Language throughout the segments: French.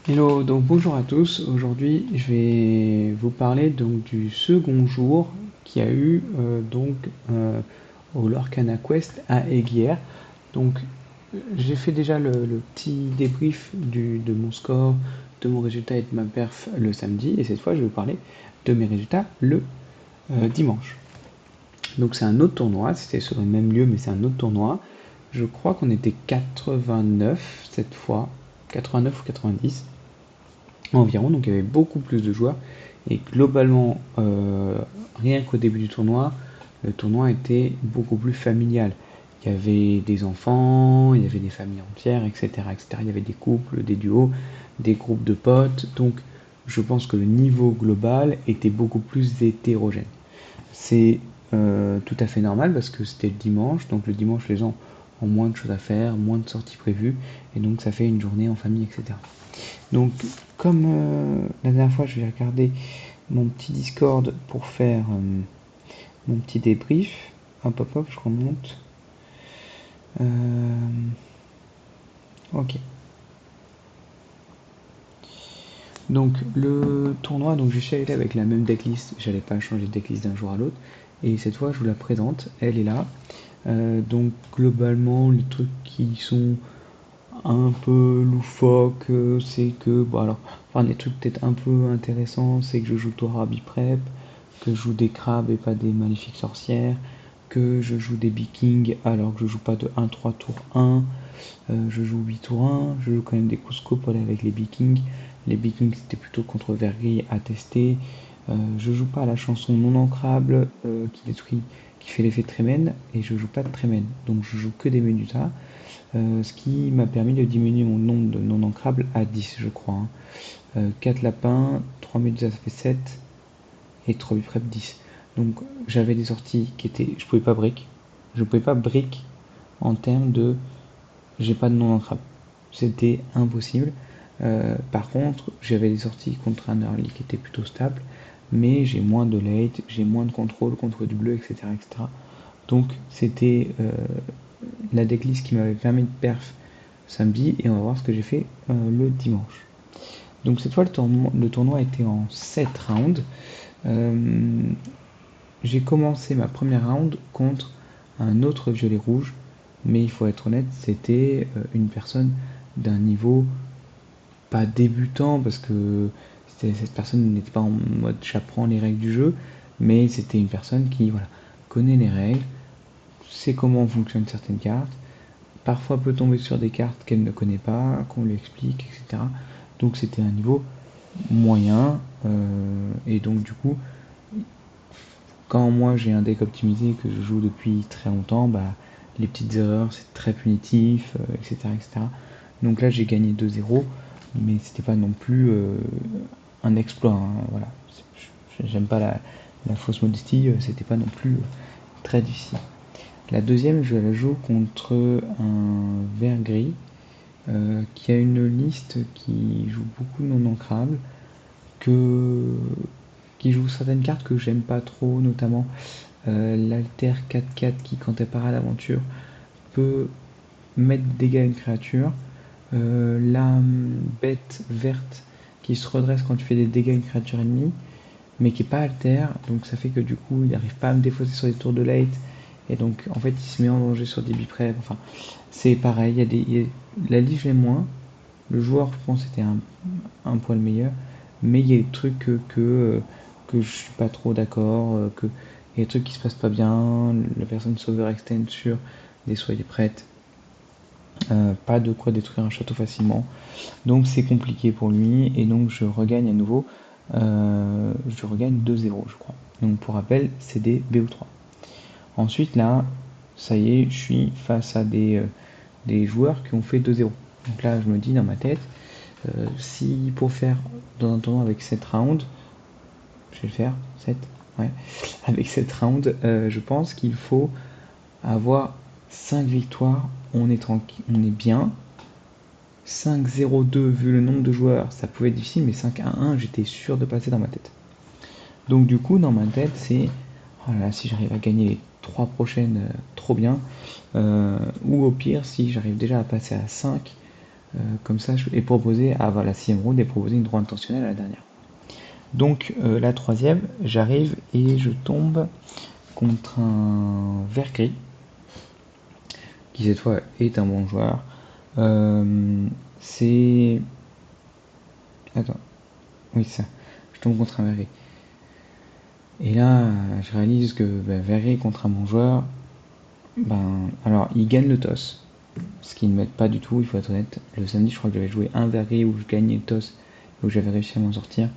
Hello, donc bonjour à tous. Aujourd'hui, je vais vous parler donc du second jour qu'il y a eu au Lorcana Quest à Aiguière. Donc, j'ai fait déjà le petit débrief de mon score, de mon résultat et de ma perf le samedi, et cette fois, je vais vous parler de mes résultats le dimanche. Donc, c'est un autre tournoi, c'était sur le même lieu, mais c'est un autre tournoi. Je crois qu'on était 89 cette fois, 89 ou 90 environ, donc il y avait beaucoup plus de joueurs. Et globalement, rien qu'au début du tournoi, le tournoi était beaucoup plus familial. Il y avait des enfants, il y avait des familles entières, etc., etc. Il y avait des couples, des duos, des groupes de potes. Donc je pense que le niveau global était beaucoup plus hétérogène. C'est tout à fait normal parce que c'était le dimanche. Donc le dimanche, les gens ont moins de choses à faire, moins de sorties prévues. Et donc ça fait une journée en famille, etc. Donc, comme la dernière fois, je vais regarder mon petit Discord pour faire mon petit débrief. Hop, hop, hop, je remonte. Ok. Donc, le tournoi, donc je suis allé avec la même decklist. J'allais pas changer de decklist d'un jour à l'autre. Et cette fois, je vous la présente. Elle est là. Donc, globalement, les trucs qui sont un peu loufoques, c'est que, bon, alors, enfin, des trucs peut-être un peu intéressants, c'est que je joue Torah Biprep, que je joue des crabes et pas des maléfiques sorcières, que je joue des vikings alors que je joue pas de 1-3 tour 1, je joue 8 tours 1, je joue quand même des Cusco pour aller avec les vikings. Les vikings c'était plutôt contre Vergris à tester. Je joue pas à la chanson non ancrable qui détruit, qui fait l'effet Tremen, et je joue pas de Tremen, donc je joue que des Medusa, ce qui m'a permis de diminuer mon nombre de non ancrables à 10 je crois, hein. 4 lapins, 3 Medusa ça fait 7, et 3 prep 10. Donc j'avais des sorties qui étaient. Je pouvais pas brick. Je pouvais pas brick en termes de j'ai pas de non entrave. C'était impossible. Par contre, j'avais des sorties contre un early qui était plutôt stable, mais j'ai moins de late, j'ai moins de contrôle contre du bleu, etc. etc. Donc c'était la decklist qui m'avait permis de perf samedi, et on va voir ce que j'ai fait le dimanche. Donc cette fois le tournoi était en 7 rounds. Euh, J'ai commencé ma première round contre un autre violet rouge, mais il faut être honnête, c'était une personne d'un niveau pas débutant parce que cette personne n'était pas en mode j'apprends les règles du jeu, mais c'était une personne qui voilà, connaît les règles, sait comment fonctionnent certaines cartes, parfois peut tomber sur des cartes qu'elle ne connaît pas, qu'on lui explique, etc. Donc c'était un niveau moyen, et donc du coup quand moi j'ai un deck optimisé que je joue depuis très longtemps, bah, les petites erreurs c'est très punitif, etc., etc. Donc là j'ai gagné 2-0, mais c'était pas non plus un exploit, hein, voilà. J'aime pas la fausse modestie, c'était pas non plus très difficile. La deuxième, je la joue contre un vert gris qui a une liste qui joue beaucoup non ancrable, que, qui joue certaines cartes que j'aime pas trop, notamment l'alter 4-4 qui, quand elle part à l'aventure, peut mettre des dégâts à une créature. La bête verte qui se redresse quand tu fais des dégâts à une créature ennemie, mais qui est pas alter, donc ça fait que du coup il n'arrive pas à me défausser sur les tours de late, et donc en fait il se met en danger sur des biprep. Enfin, c'est pareil, la liste j'aime moins, le joueur je pense c'était un poil meilleur, mais il y a des trucs que je suis pas trop d'accord, que il y a des trucs qui se passent pas bien, la personne s'overextend sur des soyez prêtes, pas de quoi détruire un château facilement, donc c'est compliqué pour lui, et donc je regagne à nouveau, je regagne 2-0 je crois. Donc pour rappel, c'est des BO3. Ensuite là, ça y est, je suis face à des joueurs qui ont fait 2-0. Donc là, je me dis dans ma tête, si pour faire dans un tournoi avec 7 rounds, je vais le faire, 7, ouais, avec 7 rounds, je pense qu'il faut avoir 5 victoires, on est tranquille, on est bien. 5-0-2, vu le nombre de joueurs, ça pouvait être difficile, mais 5-1-1, j'étais sûr de passer dans ma tête. Donc du coup, dans ma tête, c'est, oh là là, si j'arrive à gagner les 3 prochaines, trop bien. Ou au pire, si j'arrive déjà à passer à 5, Comme ça, et proposer, avant la 6ème round, et proposer une droite intentionnelle à la dernière. Donc la 3ème, j'arrive et je tombe contre un vert gris, qui cette fois est un bon joueur. C'est... Attends, oui c'est ça. Je tombe contre un vert gris. Et là, je réalise que vert gris contre un bon joueur, alors il gagne le toss, ce qui ne m'aide pas du tout, il faut être honnête. Le samedi, je crois que j'avais joué un vert gris où je gagnais le toss, où j'avais réussi à m'en sortir.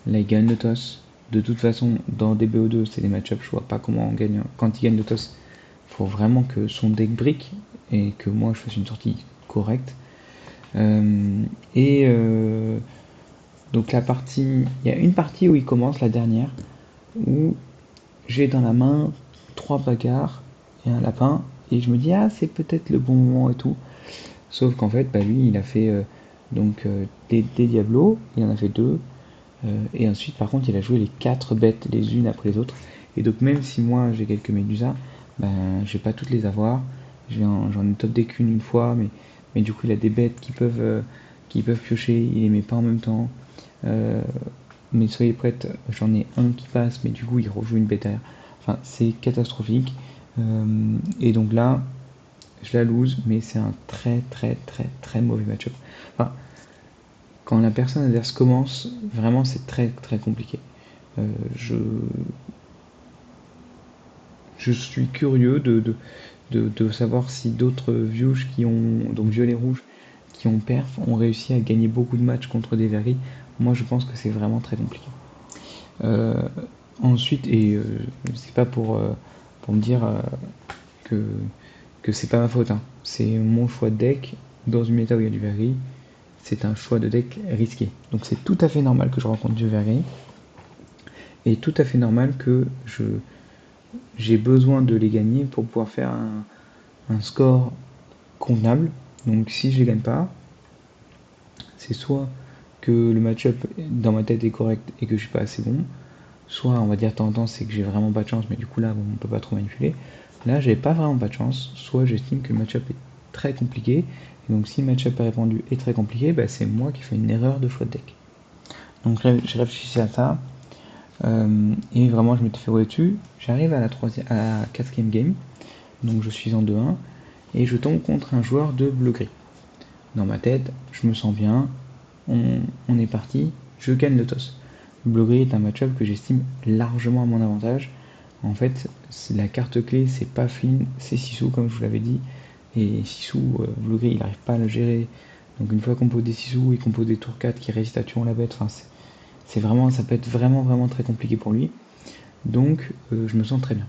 Là, il gagne le toss. De toute façon, dans des BO2, c'est des match-ups, je vois pas comment on gagne. Quand il gagne le toss, il faut vraiment que son deck brique et que moi je fasse une sortie correcte. Et donc la partie, il y a une partie où il commence, la dernière, où j'ai dans la main 3 bagarres et un lapin, et je me dis ah c'est peut-être le bon moment et tout. Sauf qu'en fait, lui il a fait des Diablos, il en a fait 2. Et ensuite, par contre, il a joué les 4 bêtes les unes après les autres. Et donc, même si moi j'ai quelques Médusas, je vais pas toutes les avoir. J'en ai top deck une fois, mais du coup, il a des bêtes qui peuvent piocher. Il les met pas en même temps. Mais soyez prêtes, j'en ai un qui passe, mais du coup, il rejoue une bête derrière. Enfin, c'est catastrophique. Et donc là, je la lose, mais c'est un très très très très mauvais match-up. Enfin, quand la personne adverse commence, vraiment c'est très très compliqué. Euh, je, je suis curieux de savoir si d'autres views qui ont, donc violet rouge, qui ont perf, ont réussi à gagner beaucoup de matchs contre des verris. Moi je pense que c'est vraiment très compliqué. Euh, Ensuite, et c'est pas pour me dire que, que c'est pas ma faute, hein. C'est mon choix de deck dans une méta où il y a du verri. C'est un choix de deck risqué. Donc c'est tout à fait normal que je rencontre du verri. Et tout à fait normal que j'ai besoin de les gagner pour pouvoir faire un score convenable. Donc si je les gagne pas, c'est soit que le match-up dans ma tête est correct et que je suis pas assez bon, soit on va dire de temps en temps c'est que j'ai vraiment pas de chance, mais du coup là on peut pas trop manipuler. Là j'ai pas vraiment pas de chance, soit j'estime que le match-up est très compliqué, et donc si le match-up est répandu est très compliqué, c'est moi qui fais une erreur de choix de deck. Donc là j'ai réfléchi à ça, et vraiment je m'étais fait rouler dessus. J'arrive à la 4ème game, donc je suis en 2-1, et je tombe contre un joueur de bleu-gris. Dans ma tête, je me sens bien, on est parti, je gagne le toss. Bleu-gris est un match-up que j'estime largement à mon avantage. En fait, la carte clé, c'est pas Flynn, c'est Sissou, comme je vous l'avais dit. Et Sissou, bleu-gris, il n'arrive pas à le gérer. Donc une fois qu'on pose des Sissou, il compose des tours 4 qui résistent à tuer la bête. Enfin, c'est vraiment, ça peut être vraiment, vraiment très compliqué pour lui. Donc, je me sens très bien.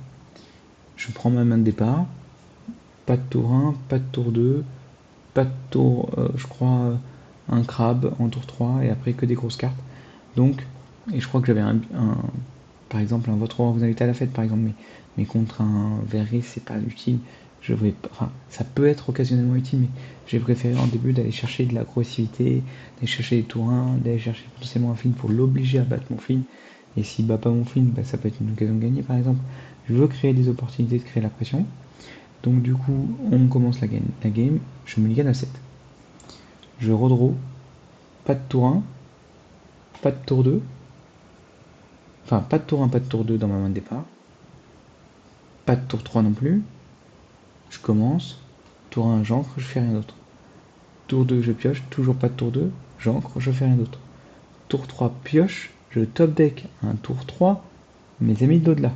Je prends ma main de départ. Pas de tour 1, pas de tour 2, pas de tour, je crois, un crabe en tour 3 et après que des grosses cartes. Donc, et je crois que j'avais par exemple, un votre vous invite à la fête, par exemple, mais contre un verre c'est pas utile. Enfin, ça peut être occasionnellement utile, mais j'ai préféré en début d'aller chercher de l'agressivité, d'aller chercher des tours 1, d'aller chercher potentiellement un film pour l'obliger à battre mon film. Et s'il bat pas mon film, ça peut être une occasion de gagner, par exemple. Je veux créer des opportunités de créer la pression. Donc du coup, on commence la game, je me gagne à 7. Je redraw, pas de tour 1, pas de tour 2, enfin pas de tour 1, pas de tour 2 dans ma main de départ, pas de tour 3 non plus, je commence, tour 1 j'ancre, je fais rien d'autre. Tour 2 je pioche, toujours pas de tour 2, j'ancre, je fais rien d'autre. Tour 3 pioche, je top deck un tour 3, mes amis de l'au-delà.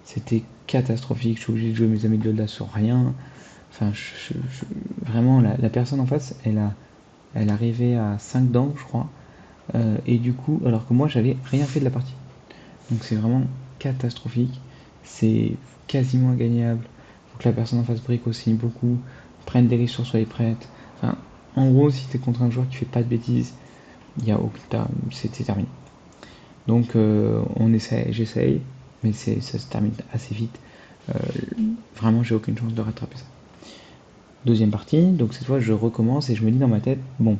C'était catastrophique, je suis obligé de jouer mes amis de l'au-delà sur rien. Enfin, vraiment, la personne en face, elle arrivait à 5 dents, je crois. Et du coup, alors que moi, j'avais rien fait de la partie. Donc c'est vraiment catastrophique. C'est quasiment ingagnable. Faut que la personne en face brique aussi beaucoup, prenne des risques sur soi et prête. Enfin, en gros, si t'es contre un joueur qui fait pas de bêtises, c'est terminé. Donc j'essaye, mais ça se termine assez vite. Euh, Vraiment, j'ai aucune chance de rattraper ça. Deuxième partie, donc cette fois je recommence et je me dis dans ma tête, bon,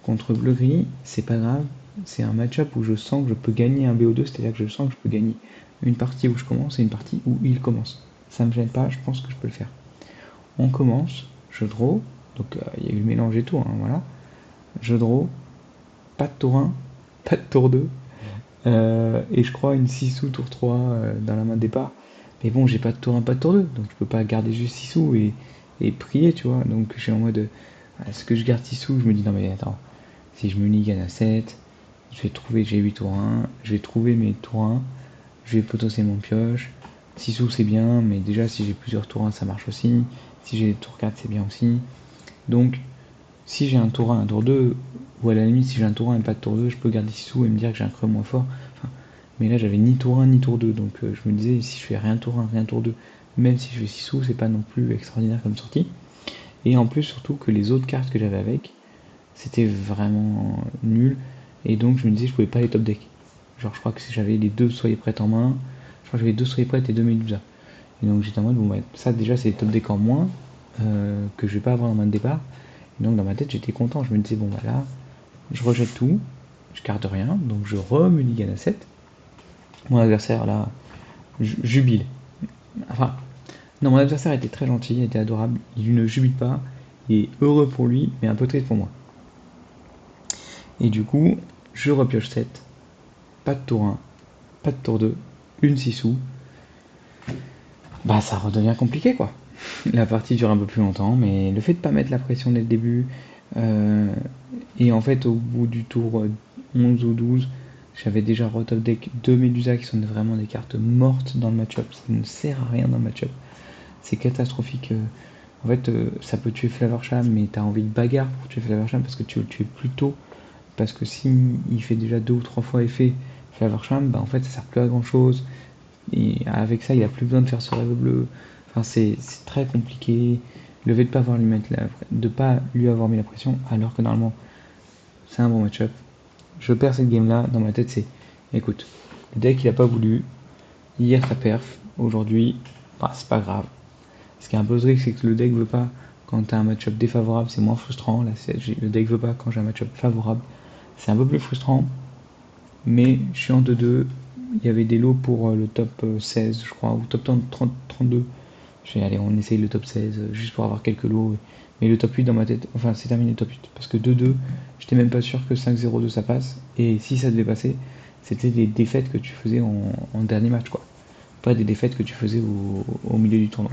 contre bleu-gris, c'est pas grave, c'est un match-up où je sens que je peux gagner un BO2, c'est-à-dire que je sens que je peux gagner une partie où je commence et une partie où il commence. Ça me gêne pas, je pense que je peux le faire. On commence, je draw, Donc il y a eu le mélange et tout, hein, voilà. Je draw, pas de tour 1, pas de tour 2, et je crois une 6 sous tour 3 dans la main de départ. Mais bon, j'ai pas de tour 1, pas de tour 2, donc je peux pas garder juste 6 sous et prier, tu vois. Donc je suis en mode, est-ce que je garde 6 sous? Je me dis, non mais attends, si je me mulligan à 7, je vais trouver, j'ai 8 tours 1, je vais trouver mes tours 1, je vais potentiellement pioche. 6 sous c'est bien, mais déjà si j'ai plusieurs tours 1 ça marche aussi. Si j'ai des tours 4 c'est bien aussi. Donc si j'ai un tour 1, un tour 2, ou à la limite si j'ai un tour 1 et pas de tour 2, je peux garder 6 sous et me dire que j'ai un creux moins fort. Enfin, mais là j'avais ni tour 1 ni tour 2, donc je me disais si je fais rien tour 1, rien tour 2, même si je fais 6 sous, c'est pas non plus extraordinaire comme sortie. Et en plus surtout que les autres cartes que j'avais avec, c'était vraiment nul. Et donc je me disais je pouvais pas les top deck. Genre je crois que si j'avais les deux soyez prêtes en main, je crois que j'avais deux soyez prêtes et deux Medusa. Et donc j'étais en mode bon bah ça déjà c'est les top deck en moins que je vais pas avoir en main de départ. Et donc dans ma tête j'étais content, je me disais bon bah là je rejette tout, je garde rien, donc je re-mulligan à 7. Mon adversaire là jubile. Enfin non mon adversaire était très gentil, était adorable, il ne jubile pas, il est heureux pour lui mais un peu triste pour moi. Et du coup je repioche 7, pas de tour 1, pas de tour 2, une 6 sous, bah ça redevient compliqué quoi. La partie dure un peu plus longtemps, mais le fait de pas mettre la pression dès le début, euh, et en fait au bout du tour 11 ou 12, j'avais déjà retop deck 2 Medusa qui sont vraiment des cartes mortes dans le match-up, ça ne sert à rien dans le match-up, c'est catastrophique. En fait, ça peut tuer Flavorsham, mais t'as envie de bagarre pour tuer Flavorsham parce que tu veux le tuer plus tôt. Parce que si il fait déjà 2 ou 3 fois effet Flavorsham, bah en fait ça sert plus à grand chose. Et avec ça, il a plus besoin de faire ce rêve bleu. Enfin, c'est très compliqué. Le fait de pas avoir lui mettre de pas lui avoir mis la pression, alors que normalement c'est un bon match-up. Je perds cette game là, dans ma tête c'est, écoute, le deck il a pas voulu, hier ça perf, aujourd'hui, bah, c'est pas grave. Ce qui est un peu truc, c'est que le deck veut pas quand t'as un match-up défavorable, c'est moins frustrant. Là, le deck veut pas quand j'ai un match-up favorable, c'est un peu plus frustrant. Mais je suis en 2-2. Il y avait des lots pour le top 16, je crois, ou top 30, 32. Je vais aller, on essaye le top 16, juste pour avoir quelques lots. Mais le top 8 dans ma tête, enfin c'est terminé le top 8. Parce que 2-2, j'étais même pas sûr que 5-0-2 ça passe. Et si ça devait passer, c'était des défaites que tu faisais en dernier match, quoi. Pas des défaites que tu faisais au milieu du tournoi.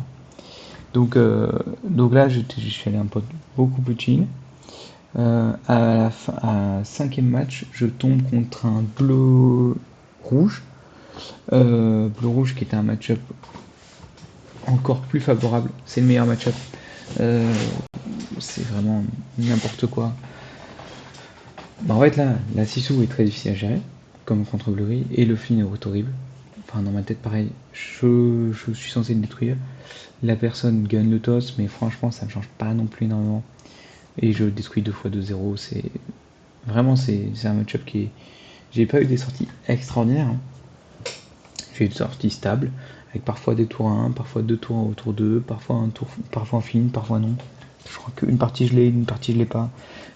Donc là, je suis allé un peu beaucoup plus chill. À 5ème match, je tombe contre un bleu-rouge. Bleu-rouge qui était un match-up encore plus favorable. C'est le meilleur match-up. Euh, c'est vraiment n'importe quoi. Bah, en fait, là, la Sissou est très difficile à gérer, comme contre Bleury, et le Flynn est horrible. Enfin, dans ma tête, pareil, je suis censé le détruire. La personne gagne le toss, mais franchement, ça ne change pas non plus énormément. Et je détruis 2 fois 2-0. C'est vraiment c'est un match-up qui est. J'ai pas eu des sorties extraordinaires, hein. J'ai eu des sorties stables, avec parfois des tours 1, parfois 2 tours au tour 2, parfois un tour, parfois un film, parfois non. Je crois qu'une partie je l'ai, une partie je l'ai pas.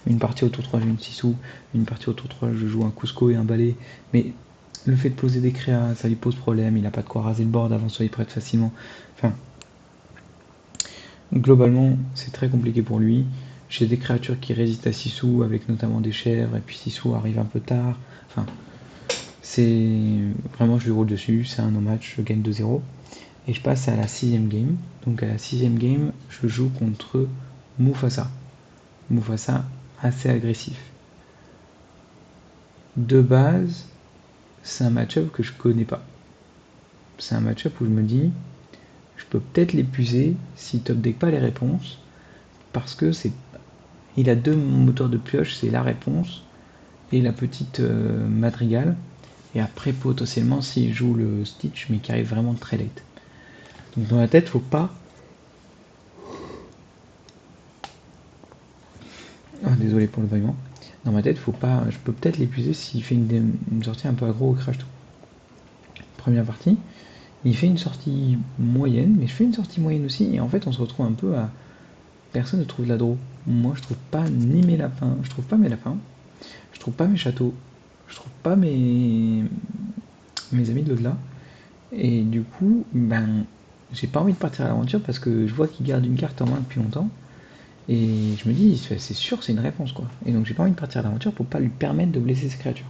Une partie au tour 3 j'ai une 6 sous, une partie au tour 3 je joue un Cusco et un balai. Mais le fait de poser des créas, ça lui pose problème, il a pas de quoi raser le board avant, soit il prête facilement. Enfin, globalement, c'est très compliqué pour lui. J'ai des créatures qui résistent à 6 sous, avec notamment des chèvres, et puis 6 sous arrive un peu tard. Enfin, c'est vraiment, je lui roule dessus, c'est un no-match, je gagne 2-0. Et je passe à la 6ème game. Donc à la 6ème game, je joue contre Mufasa. Mufasa, assez agressif. De base, c'est un match-up que je connais pas. C'est un match-up où je me dis, je peux peut-être l'épuiser s'il top deck pas les réponses, parce que c'est, il a deux moteurs de pioche, c'est la réponse et la petite madrigale. Et après, potentiellement, s'il joue le Stitch, mais qui arrive vraiment très late. Donc dans la tête, faut pas. Ah, désolé pour le vaillement. Dans ma tête, faut pas. Je peux peut-être l'épuiser s'il fait une sortie un peu aggro au crash tout. Première partie, il fait une sortie moyenne, mais je fais une sortie moyenne aussi, et en fait, on se retrouve un peu à. Personne ne trouve la draw. Moi, je trouve pas ni mes lapins, je trouve pas mes lapins, je trouve pas mes châteaux, je trouve pas mes amis de l'au-delà. Et du coup, ben, j'ai pas envie de partir à l'aventure parce que je vois qu'il garde une carte en main depuis longtemps. Et je me dis, c'est sûr, c'est une réponse, quoi. Et donc j'ai pas envie de partir à l'aventure pour pas lui permettre de blesser ses créatures.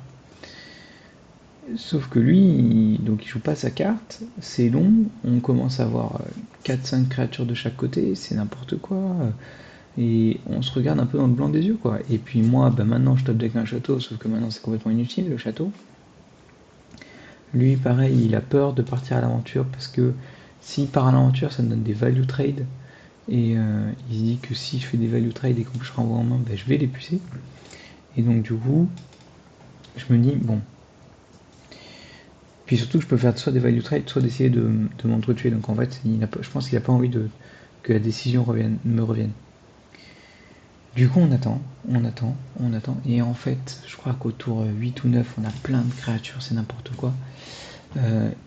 Sauf que lui, donc il joue pas sa carte, c'est long, on commence à avoir 4-5 créatures de chaque côté, c'est n'importe quoi. Et on se regarde un peu dans le blanc des yeux, quoi. Et puis moi, maintenant je top deck un château, sauf que maintenant c'est complètement inutile le château. Lui, pareil, il a peur de partir à l'aventure parce que s'il part à l'aventure, ça me donne des value trade. Et il se dit que si je fais des value trade et que je renvoie en main, je vais les pucer. Et donc du coup, je me dis, bon. Puis surtout, je peux faire soit des value trade, soit d'essayer de m'entretuer. Donc en fait, je pense qu'il n'a pas envie que la décision me revienne. Du coup, on attend, on attend, on attend. Et en fait, je crois qu'au tour 8 ou 9, on a plein de créatures, c'est n'importe quoi.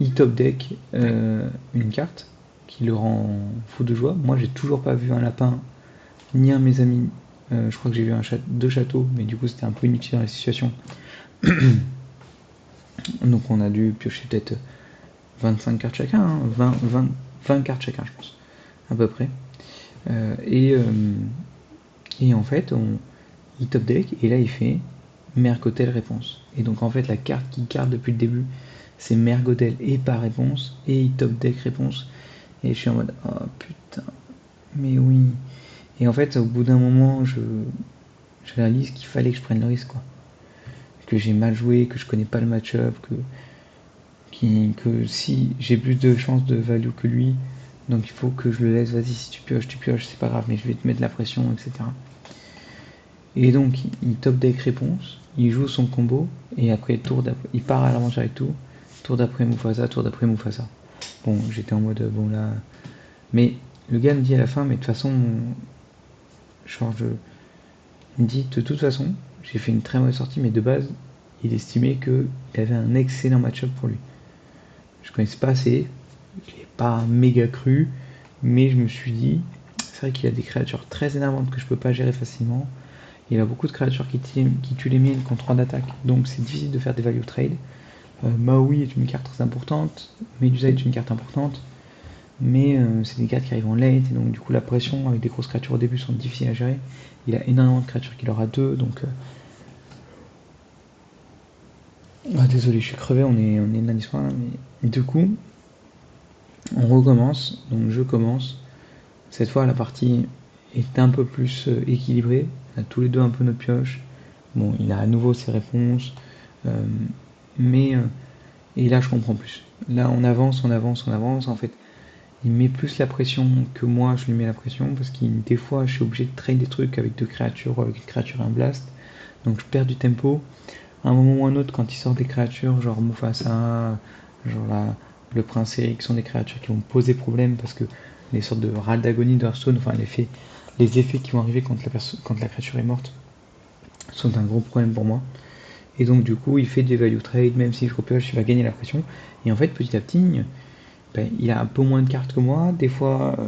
Il top deck une carte qui le rend fou de joie. Moi, j'ai toujours pas vu un lapin, ni un de mes amis. Je crois que j'ai vu deux châteaux, mais du coup, c'était un peu inutile dans la situation. Donc, on a dû piocher peut-être 25 cartes chacun, hein, 20 cartes chacun, je pense, à peu près. Et en fait, il top deck, et là, il fait Mergotel réponse. Et donc, en fait, la carte qu'il garde depuis le début, c'est Mergotel et par réponse, et il top deck réponse. Et je suis en mode, oh putain, mais oui. Et en fait, au bout d'un moment, je réalise qu'il fallait que je prenne le risque, quoi. Que j'ai mal joué, que je connais pas le match-up, que si j'ai plus de chances de value que lui, donc il faut que je le laisse, vas-y, si tu pioches, c'est pas grave, mais je vais te mettre la pression, etc. Et donc, il top deck réponse, il joue son combo, et après, tour d'après, il part à l'aventure avec tout, tour d'après Mufasa, tour d'après Mufasa. Bon, j'étais en mode, bon là... Mais le gars me dit à la fin, mais de toute façon, genre, il me dit, de toute façon, j'ai fait une très mauvaise sortie, mais de base, il estimait qu'il avait un excellent match-up pour lui. Je connaissais pas assez, je l'ai pas méga cru, mais je me suis dit, c'est vrai qu'il a des créatures très énervantes que je peux pas gérer facilement. Il a beaucoup de créatures qui tuent les miennes contre 3 d'attaque, donc c'est difficile de faire des value trade. Maui est une carte très importante, Medusa est une carte importante, mais c'est des cartes qui arrivent en late, et donc du coup la pression avec des grosses créatures au début sont difficiles à gérer. Il a énormément de créatures qu'il aura 2, donc... désolé, je suis crevé, on est lundi soir, mais du coup, on recommence, donc je commence. Cette fois, la partie est un peu plus équilibrée. On a tous les deux un peu notre pioche. Bon, il a à nouveau ses réponses. Mais et là, je comprends plus. Là, on avance, on avance, on avance. En fait, il met plus la pression que moi, je lui mets la pression. Parce que des fois, je suis obligé de trade des trucs avec deux créatures ou avec une créature et un blast. Donc, je perds du tempo. À un moment ou un autre, quand il sort des créatures, genre Mufasa, genre le prince Eric, qui sont des créatures qui vont poser problème parce que les sortes de râles d'agonie de Hearthstone, enfin les effets qui vont arriver quand la créature est morte, sont un gros problème pour moi. Et donc du coup, il fait des value trade, même si je repioche, il va gagner la pression. Et en fait, petit à petit, il a un peu moins de cartes que moi. Des fois,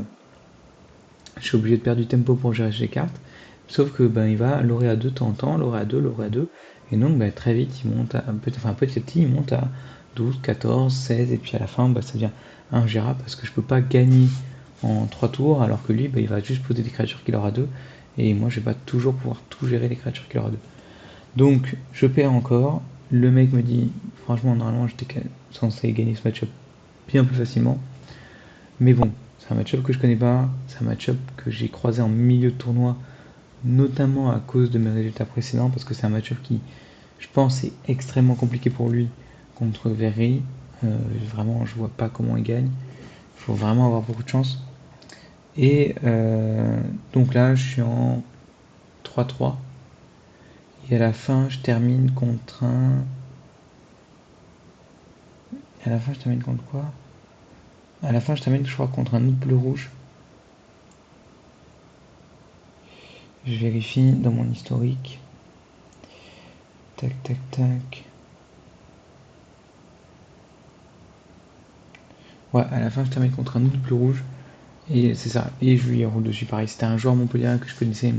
je suis obligé de perdre du tempo pour gérer les cartes. Sauf que il va lauréat 2 de temps en temps, lauréat 2, lauréat 2. Et donc très vite, il monte petit à petit, il monte à 12, 14, 16, et puis à la fin, ça devient ingérable parce que je peux pas gagner en 3 tours, alors que lui, il va juste poser des créatures qu'il aura 2, et moi, je vais pas toujours pouvoir tout gérer les créatures qu'il aura 2. Donc, je perds encore. Le mec me dit, franchement, normalement, j'étais censé gagner ce match-up bien plus facilement. Mais bon, c'est un match-up que je connais pas, c'est un match-up que j'ai croisé en milieu de tournoi, notamment à cause de mes résultats précédents, parce que c'est un match-up qui, je pense, est extrêmement compliqué pour lui contre Verri. Vraiment, je vois pas comment il gagne. Il faut vraiment avoir beaucoup de chance. Et donc là, je suis en 3-3. Et à la fin, je termine contre un... À la fin, je termine contre quoi? À la fin, je termine, je crois, contre un autre bleu-rouge. Je vérifie dans mon historique. Tac, tac, tac. Ouais, à la fin, je termine contre un autre bleu-rouge. Et c'est ça. Et je lui roule dessus pareil. C'était un joueur montpelliérain que je connaissais,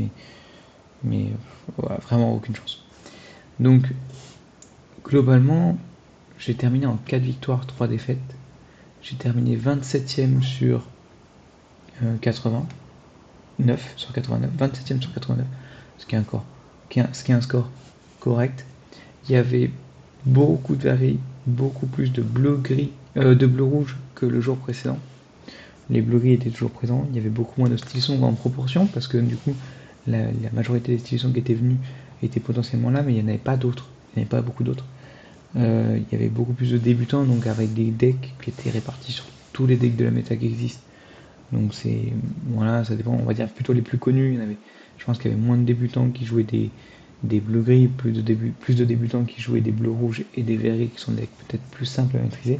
mais ouais, vraiment aucune chance. Donc, globalement, j'ai terminé en 4 victoires, 3 défaites. J'ai terminé 27ème sur 80. 9 sur 89, 27e sur 89, ce qui est un score correct. Il y avait beaucoup de varies, beaucoup plus de bleu-gris, de bleu-rouge que le jour précédent. Les bleu-gris étaient toujours présents. Il y avait beaucoup moins de stylissons en proportion parce que du coup, la majorité des stylissons qui étaient venus étaient potentiellement là, mais il n'y en avait pas d'autres. Il n'y avait pas beaucoup d'autres. Il y avait beaucoup plus de débutants, donc avec des decks qui étaient répartis sur tous les decks de la méta qui existent. Donc voilà, ça dépend. On va dire plutôt les plus connus. Je pense qu'il y avait moins de débutants qui jouaient des bleus-gris, plus de débutants qui jouaient des bleus-rouges et des verts qui sont des decks peut-être plus simples à maîtriser.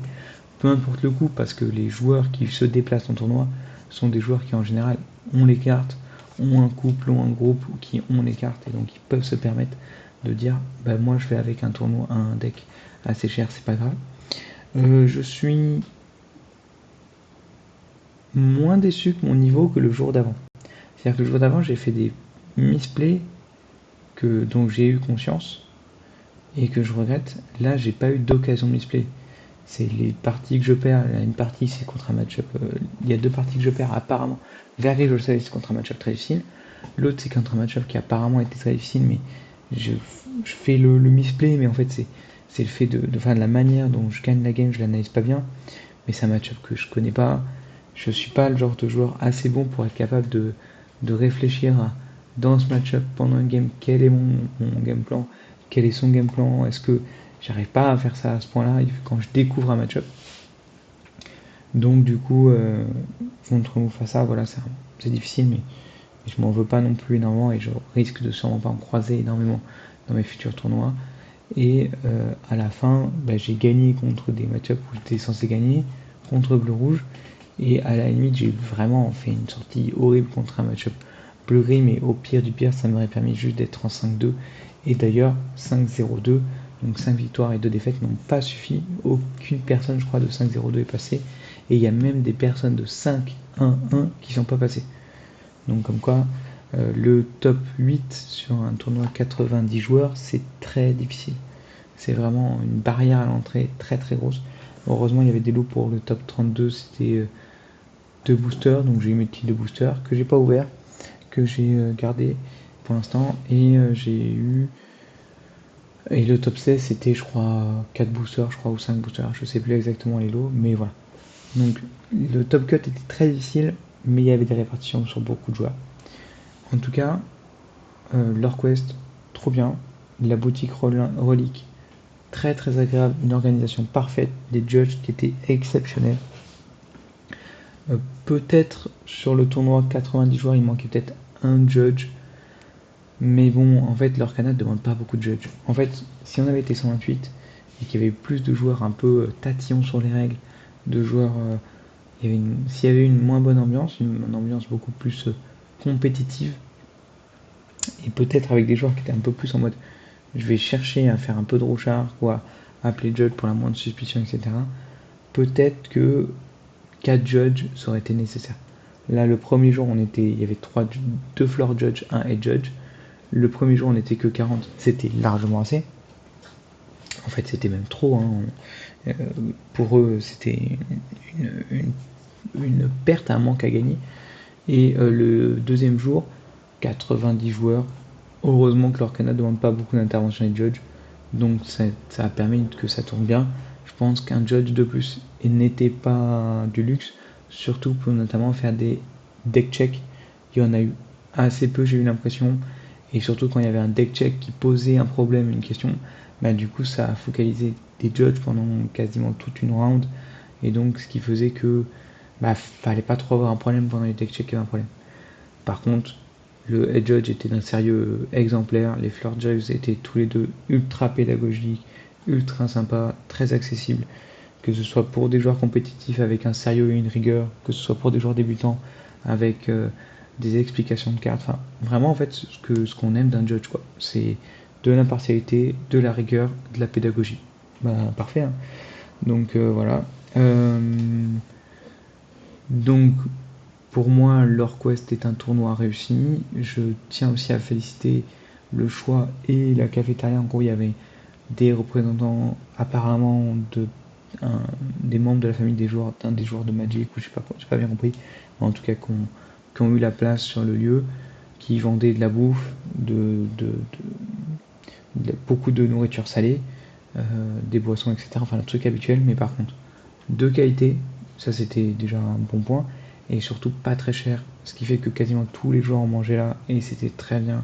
Peu importe le coup, parce que les joueurs qui se déplacent en tournoi sont des joueurs qui en général ont les cartes, ont un couple, ont un groupe, ou qui ont les cartes, et donc ils peuvent se permettre de dire bah moi je vais avec un tournoi, un deck assez cher, c'est pas grave. Je suis moins déçu que mon niveau que le jour d'avant. C'est-à-dire que le jour d'avant, j'ai fait des misplays dont j'ai eu conscience et que je regrette. Là, j'ai pas eu d'occasion de misplay. C'est les parties que je perds. Une partie, c'est contre un match-up. Il y a deux parties que je perds apparemment. Verri, je le savais, c'est contre un match-up très difficile. L'autre, c'est contre un match-up qui apparemment était très difficile, mais je fais le misplay, mais en fait, c'est le fait de la manière dont je gagne la game, je l'analyse pas bien. Mais c'est un match-up que je connais pas. Je suis pas le genre de joueur assez bon pour être capable de réfléchir à, dans ce match-up pendant un game, quel est mon game plan, quel est son game plan, est-ce que j'arrive pas à faire ça à ce point-là quand je découvre un match-up. Donc du coup, contre Mufasa, voilà, c'est difficile, mais je m'en veux pas non plus énormément et je risque de sûrement pas en croiser énormément dans mes futurs tournois. Et à la fin, bah, j'ai gagné contre des match-ups où j'étais censé gagner, contre bleu-rouge. Et à la limite, j'ai vraiment fait une sortie horrible contre un match-up bleu-gris, mais au pire du pire, ça m'aurait permis juste d'être en 5-2. Et d'ailleurs, 5-0-2, donc 5 victoires et 2 défaites n'ont pas suffi. Aucune personne, je crois, de 5-0-2 est passée. Et il y a même des personnes de 5-1-1 qui ne sont pas passées. Donc comme quoi, le top 8 sur un tournoi 90 joueurs, c'est très difficile. C'est vraiment une barrière à l'entrée très très grosse. Heureusement, il y avait des lots pour le top 32, c'était 2 boosters, donc j'ai eu mes petits 2 boosters que j'ai pas ouvert, que j'ai gardé pour l'instant, et j'ai eu. Et le top 16, c'était je crois 4 boosters, je crois, ou 5 boosters, je sais plus exactement les lots, mais voilà. Donc le top cut était très difficile, mais il y avait des répartitions sur beaucoup de joueurs. En tout cas, l'Orquest, trop bien. La boutique relique, très très agréable. Une organisation parfaite. Des judges qui étaient exceptionnels. Peut-être sur le tournoi 90 joueurs, il manquait peut-être un judge. Mais bon, en fait, leur canal ne demande pas beaucoup de judges. En fait, si on avait été 128 et qu'il y avait plus de joueurs un peu tatillons sur les règles, de joueurs. S'il y avait une moins bonne ambiance, une ambiance beaucoup plus compétitive, et peut-être avec des joueurs qui étaient un peu plus en mode je vais chercher à faire un peu de rouchard ou à appeler judge pour la moindre suspicion, etc. Peut-être que 4 judges ça aurait été nécessaire. Là, le premier jour, il y avait 2 floor judge, 1 head judge. Le premier jour, on n'était que 40, c'était largement assez. En fait, c'était même trop. Pour eux, c'était une perte, un manque à gagner. Et le deuxième jour, 90 joueurs. Heureusement que leur canal ne demande pas beaucoup d'intervention des judges. Donc ça a permis que ça tourne bien. Je pense qu'un judge de plus n'était pas du luxe, surtout pour notamment faire des deck checks. Il y en a eu assez peu, j'ai eu l'impression. Et surtout quand il y avait un deck check qui posait un problème, une question, bah, du coup ça a focalisé des judges pendant quasiment toute une round. Et donc ce qui faisait que fallait pas trop avoir un problème pendant les deck checks, il y avait un problème. Par contre, le head judge était d'un sérieux exemplaire, les floor judges étaient tous les deux ultra pédagogiques, ultra sympas, très accessibles, que ce soit pour des joueurs compétitifs avec un sérieux et une rigueur, que ce soit pour des joueurs débutants avec des explications de cartes, enfin vraiment en fait ce qu'on aime d'un judge quoi, c'est de l'impartialité, de la rigueur, de la pédagogie. Parfait hein. Donc voilà. Donc pour moi, l'Orquest est un tournoi réussi. Je tiens aussi à féliciter le choix et la cafétéria. En gros, il y avait des représentants apparemment des membres de la famille des joueurs, d'un des joueurs de Magic, ou je sais pas quoi, j'ai pas bien compris. En tout cas, qui ont eu la place sur le lieu, qui vendaient de la bouffe, beaucoup de nourriture salée, des boissons, etc. Enfin, le truc habituel, mais par contre, de qualité, ça c'était déjà un bon point, et surtout pas très cher, ce qui fait que quasiment tous les joueurs en mangeaient là, et c'était très bien.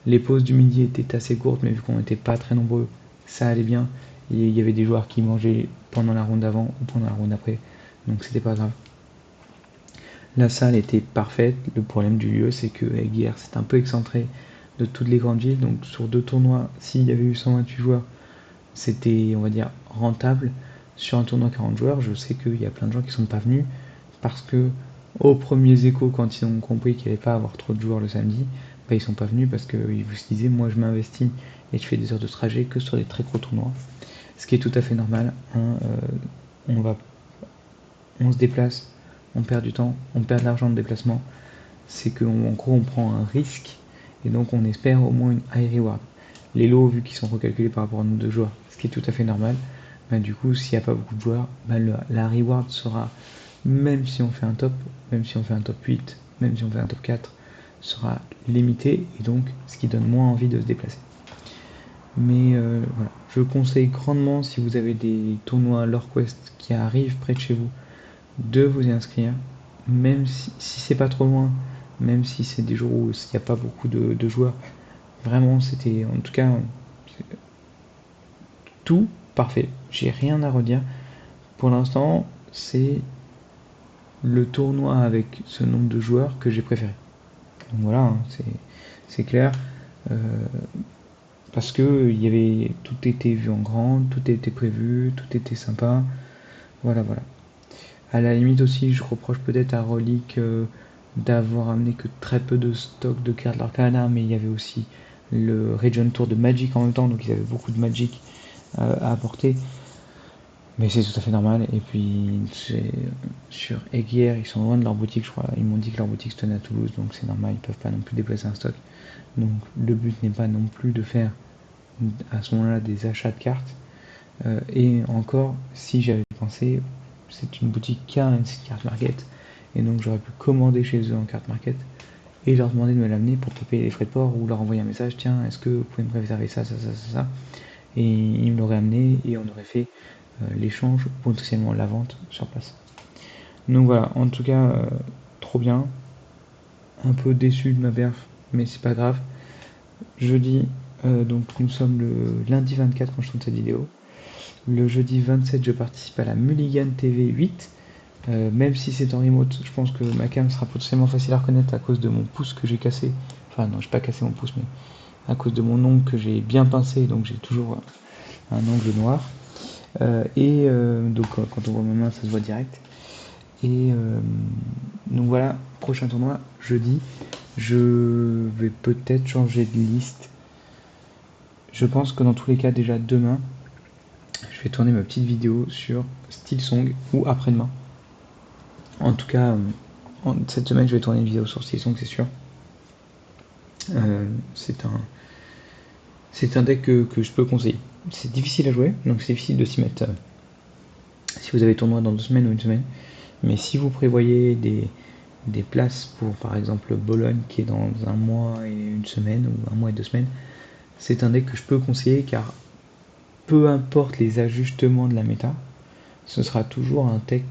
Les pauses du midi étaient assez courtes, mais vu qu'on n'était pas très nombreux, ça allait bien. Et il y avait des joueurs qui mangeaient pendant la ronde d'avant ou pendant la ronde d'après, donc c'était pas grave. La salle était parfaite. Le problème du lieu, c'est que Aiguière, c'est un peu excentré de toutes les grandes villes. Donc sur 2 tournois, s'il y avait eu 128 joueurs, c'était, on va dire, rentable. Sur un tournoi 40 joueurs, je sais qu'il y a plein de gens qui sont pas venus parce que aux premiers échos, quand ils ont compris qu'il n'y allait pas avoir trop de joueurs le samedi, bah, ils sont pas venus parce qu'ils se disaient, moi je m'investis et je fais des heures de trajet que sur des très gros tournois. Ce qui est tout à fait normal, hein, on se déplace, on perd du temps, on perd de l'argent de déplacement. C'est qu'en gros on prend un risque et donc on espère au moins une high reward. Les lots, vu qu'ils sont recalculés par rapport au nombre de joueurs, ce qui est tout à fait normal, bah, du coup s'il n'y a pas beaucoup de joueurs, bah, la reward sera, même si on fait un top, même si on fait un top 8, même si on fait un top 4, sera limité et donc ce qui donne moins envie de se déplacer. Mais voilà, je conseille grandement, si vous avez des tournois LoreQuest qui arrivent près de chez vous, de vous y inscrire, même si c'est pas trop loin, même si c'est des jours où il n'y a pas beaucoup de joueurs. Vraiment, c'était en tout cas tout parfait. J'ai rien à redire. Pour l'instant, c'est le tournoi avec ce nombre de joueurs que j'ai préféré. Donc voilà, hein, c'est clair. Euh, parce que il y avait, tout était vu en grand, tout était prévu, tout était sympa. Voilà, voilà. À la limite aussi, je reproche peut-être à Relic d'avoir amené que très peu de stock de cartes d'Arcana, mais il y avait aussi le Region Tour de Magic en même temps, donc ils avaient beaucoup de Magic à apporter. Mais c'est tout à fait normal. Et puis sur Aiguière, ils sont loin de leur boutique, je crois. Ils m'ont dit que leur boutique se tenait à Toulouse, donc c'est normal, ils peuvent pas non plus déplacer un stock. Donc le but n'est pas non plus de faire à ce moment-là des achats de cartes. Et encore, si j'avais pensé, c'est une boutique qui a une carte market, et donc j'aurais pu commander chez eux en carte market et leur demander de me l'amener pour pas payer les frais de port, ou leur envoyer un message, tiens, est-ce que vous pouvez me réserver ça, et ils me l'auraient amené et on aurait fait l'échange, potentiellement la vente sur place. Donc voilà, en tout cas, trop bien. Un peu déçu de ma perf, mais c'est pas grave. Jeudi, donc nous sommes le lundi 24 quand je tourne cette vidéo. Le jeudi 27, je participe à la Mulligan TV 8. Même si c'est en remote, je pense que ma cam sera potentiellement facile à reconnaître à cause de mon pouce que j'ai cassé. Enfin non, j'ai pas cassé mon pouce, mais à cause de mon ongle que j'ai bien pincé, donc j'ai toujours un ongle noir. Donc quand on voit ma main, ça se voit direct. Et donc voilà, prochain tournoi, jeudi. Je vais peut-être changer de liste. Je pense que dans tous les cas, déjà demain, je vais tourner ma petite vidéo sur Steelsong ou après-demain. En tout cas, cette semaine, je vais tourner une vidéo sur Steelsong, c'est sûr. C'est un deck que je peux conseiller. C'est difficile à jouer, donc c'est difficile de s'y mettre si vous avez tournoi dans 2 semaines ou 1 semaine. Mais si vous prévoyez des places pour par exemple Bologne qui est dans 1 mois et 1 semaine, ou 1 mois et 2 semaines, c'est un deck que je peux conseiller, car peu importe les ajustements de la méta, ce sera toujours un deck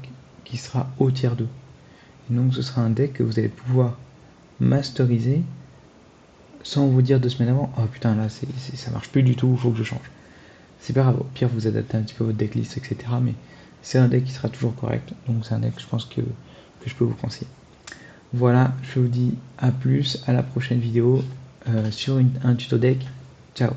qui sera au tier 2. Et donc ce sera un deck que vous allez pouvoir masteriser sans vous dire 2 semaines avant, oh putain là ça marche plus du tout, il faut que je change. C'est pas grave, au pire vous adaptez un petit peu votre decklist, etc. Mais c'est un deck qui sera toujours correct, donc c'est un deck je pense que je peux vous conseiller. Voilà, je vous dis à plus, à la prochaine vidéo sur un tuto deck. Ciao.